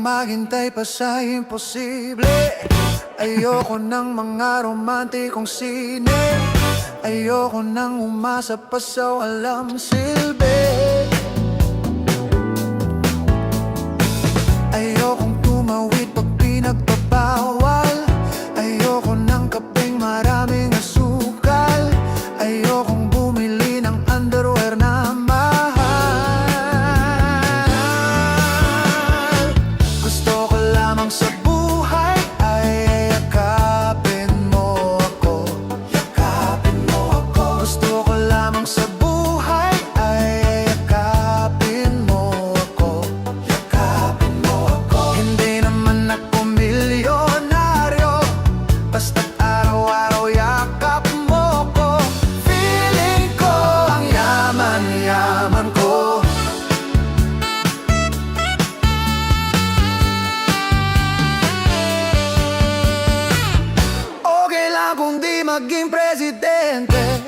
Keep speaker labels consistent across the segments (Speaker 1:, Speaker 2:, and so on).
Speaker 1: maghintay pa sa imposible. Ayoko ng mga romantikong sine. Ayoko nang umasa pa sa walang silbi. Ayokong tumawid pag pinagbabawal. Ayoko ng kapeng maraming asukal. Ayokong bumili ng underwear na mahal. Gusto ko lamang sa buhay ay yakapin mo ako. Yakapin mo ako. Gusto ko lamang sa buhay ay yakapin mo ako. Yakapin mo ako. Hindi naman ako milyonaryo, basta't araw-araw yakap mo ko. Feeling ko ang yaman-yaman ko. Okay lang kung di maging presidente.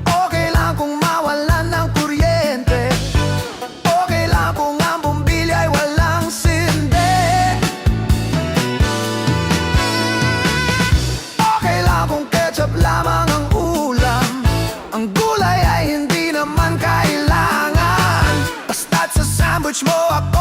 Speaker 1: Okay lang kung mawalan ng kuryente. Okay lang kung ang bumbilya ay walang sinde. Okay lang kung ketchup lamang ang ulam. Ang gulay ay hindi naman kailangan. Basta't sa sandwich mo ako